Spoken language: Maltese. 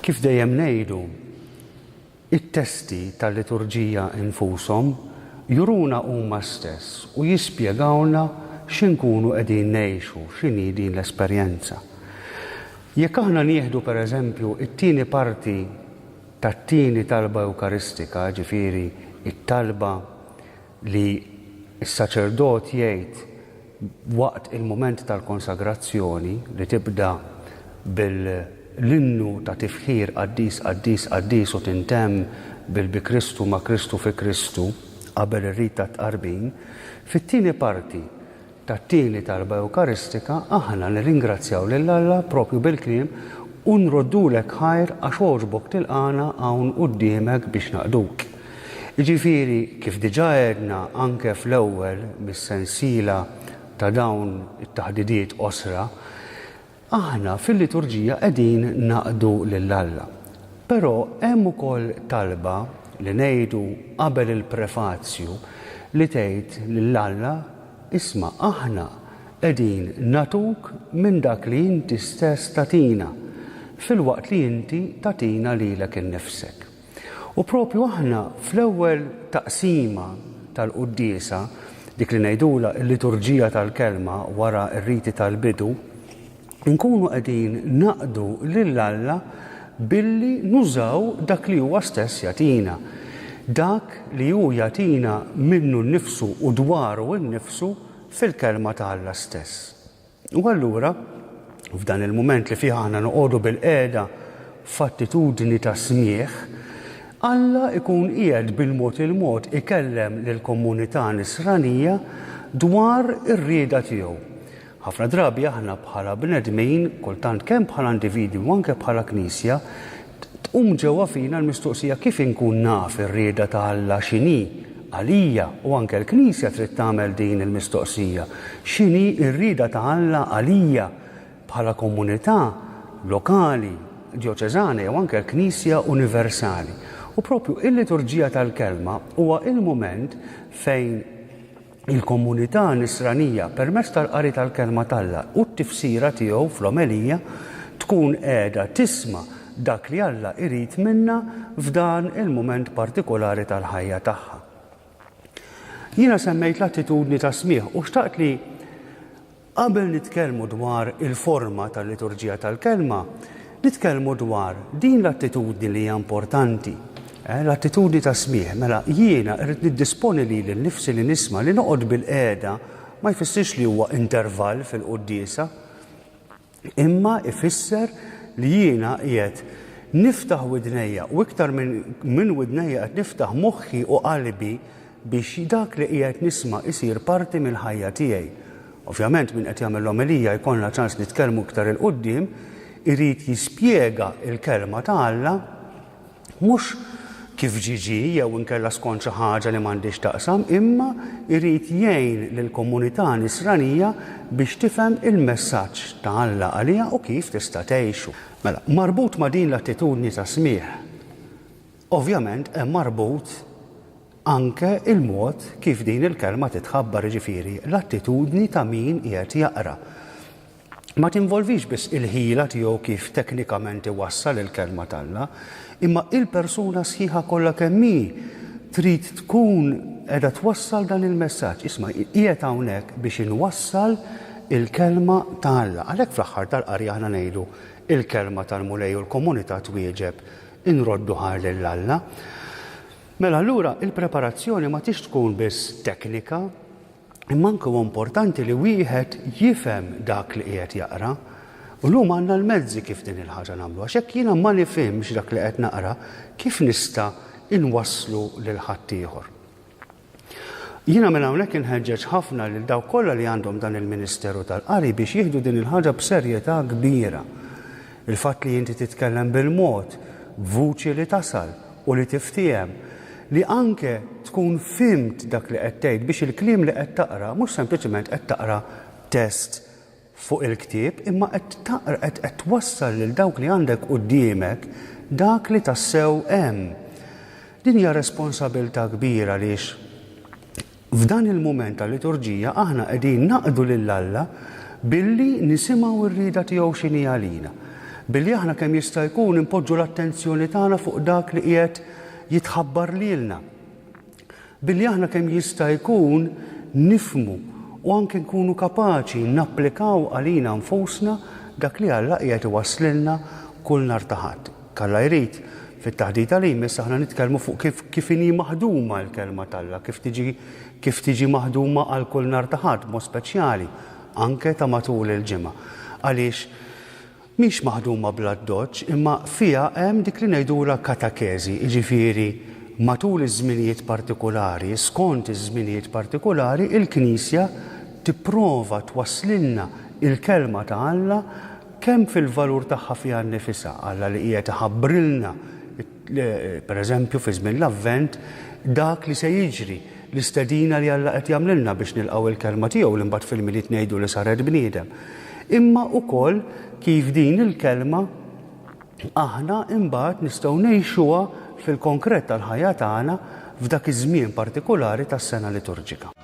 Kif dejjem ngħidu, it-testi tal-liturġija infushom juruna huma stess u jispjegawna x'inkunu qegħdin ngħixu, x'inhi din l-esperjenza. Jekk aħna nieħdu pereżempju it-tieni parti tat-tieni talba Ewkaristika, ġifieri it-talba li s-saċerdot jgħid waqt il-mument tal-konsagrazzjoni li tibda bil-innu ta' tifħir qaddis, qaddis, qaddis u tintemm bil-bi Kristu ma' Kristu fi Kristu qabel ir-rit tat-tqarbin, fit-tieni parti tat-tieni talba Ewkaristika aħna nirringrazzjaw lil Alla propju bil-kliem u nroddulek ħajr għax għoġbok tilqana hawn quddiemek biex naqduk. Jiġifieri kif diġà għedna anke fl-ewwel mis-sensiela ta' dawn it-taħdidiet osra, aħna fil-liturġija qegħdin naqdu lil Alla. Però hemm ukoll talba li ngħidu qabel il-prefazzju li tgħid lil Alla isma' aħna qegħdin natuk minn dak li inti stess tatina fil-waqt li inti tatina lilek innifsek. U propju aħna fl-ewwel taqsima tal-quddiesa dik li ngħidula l-liturġija tal-kelma wara r-riti tal-bidu, nkunu qegħdin naqdu lil Alla billi nużaw dak li huwa stess jagħtina. Dak li hu jagħtina minnu nnifsu u dwaru nnifsu fil-kelma ta' Alla stess. U allura f'dan il-mument li fih aħna noqogħdu bil-qiegħda f'attitudni ta' smieħ, Alla ikun qiegħed bil-mod il-mod ikellem lill-komunità Nisranija dwar ir-rieda tiegħu. Ħafna drabi aħna bħala bnedmin, kultant kemm bħala individwi u anke bħala Knisja, tqum ġewwa fina l-mistoqsija kif inkun naf ir-rieda ta' Alla x'inhi għalija u anke l-Knisja trid tagħmel din il-mistoqsija. X'inhi r-rieda ta' Alla għalija bħala komunità lokali, dioċeżana jew anke l-Knisja universali. U propju il-liturġija tal-kelma huwa il-mument fejn il-komunità Nisranija permezz tal-qari tal-kelma tal-Alla u t-tifsira tiegħu fl-omelija tkun qiegħda tisma' dak li Alla jrid minnha f'dan il-mument partikolari tal-ħajja tagħha. Jiena semmejt l-attitudni ta' smieħ u xtaqt li qabel nitkellmu dwar il-forma tal-liturġija tal-kelma, nitkellmu dwar din l-attitudni li hija importanti. L-attitudni ta' smieħ, mela jiena rrid niddisponi li l-nifsi li nisma' li noqgħod bil-qiegħda ma jfissirx li huwa intervall fil-quddiesa, imma ifisser li jiena qiegħed niftaħ widnejja u iktar minn widnejja qed niftaħ moħħi u qalbi biex dak li qiegħed nisma' isir parti mill-ħajja tiegħi. Ovvjament min qed jagħmel l-omelija jkollna ċans nitkellmu iktar il-qudiem, irid jispjega l-kelma ta' Alla mhux kif ġiġi jew inkella skont xi ħaġa li m'għandix taqsam, imma jrid jgħin lill-komunità Nisranija biex tifhem il-messaġġ ta' Alla għaliha u kif tista' tgħixu. Mela, marbut ma' din l-attitudni ta' smieħ. Ovvjament hemm marbut anke il-mod kif din il-kelma titħabbar, ġifieri l-attitudni ta' min qiegħed jaqra. Ma tinvolvix biss il-ħila tiegħu kif teknikament iwassal il-kelma tal-Alla, imma il-persuna sħiħa kollha kemm hi trid tkun qiegħda twassal dan il-messaġġ. Isma' qiegħed hawnhekk biex inwassal il-kelma ta' Alla. Għalhekk fl-aħħar tal-qari aħna ngħidu il-kelma tal-mulej u l-komunità twieġeb inroddu ħar lil Alla. Mela allura il-preparazzjoni ma tix tkun biss teknika, imma anke huwa importanti li wieħed jifhem dak li qiegħed jaqra. U llum għandna l-mezzi kif din il-ħaġa nagħmlu. Għax hekk jiena ma nifhimx dak li qed naqra, kif nista' inwasslu lil ħadd ieħor. Jiena minn hawnhekk inħeġġeġ ħafna lil dawk kollha li għandhom dan il-Ministeru tal-Qari biex jieħdu din il-ħaġa b'serjetà kbira. Il-fatt li inti titkellem bil-mod, b'vuċi li tasal u li tiftiem, li anke tkun fimt dak li qed tgħid biex il-kliem li qed taqra mhux sempliċement qed taqra test fuq il-ktieb, imma qed twassal lil dawk li għandek quddiemek dak li tassew hemm. Din hija responsabilità kbira għaliex f'dan il-mument tal-liturġija aħna qegħdin naqdu lil Alla billi nisimgħu r-rieda tiegħu x'inhi għalina. Billi aħna kemm jista' jkun impoġġu l-attenzjoni tagħna fuq dak li qiegħed jitħabbar lilna. Billi aħna kemm jista' jkun nifmu u anke nkunu kapaċi napplikaw għalina nfusna dak li Alla qiegħed iwasslilna kull nhar ta' Ħadd. Alla jrid fit-taħdid tal-jmiss aħna nitkellmu fuq kif inhi maħduma l-kelma tal-Alla, kif tiġi maħduma għal kull nhar ta' Ħadd mod speċjali anke ta' matul il-ġimgħa. Għaliex mhix maħduma bla doċċ, imma fiha hemm dik li ngħidula katakezi, jiġifieri matul iż-żminijiet partikolari, skont iż-żminijiet partikolari, il-Knisja tipprova twasslilna il-kelma ta' Alla kemm fil-valur tagħha fiha nnifisha, Alla li qiegħed iħabbrilna pereżempju fi żmien l-Avvent dak li se jiġri, l-istedina li Alla qed jagħmlilna biex nilqgħu il-kelma tiegħu li mbagħad fil-miliet ngħidu li saret bniedem. Imma wkoll kif din il-kelma aħna imbagħad nistgħu ngħixuha fil-konkret tal-ħajja tagħna f'dak iż-żmien partikolari tas-sena liturġika.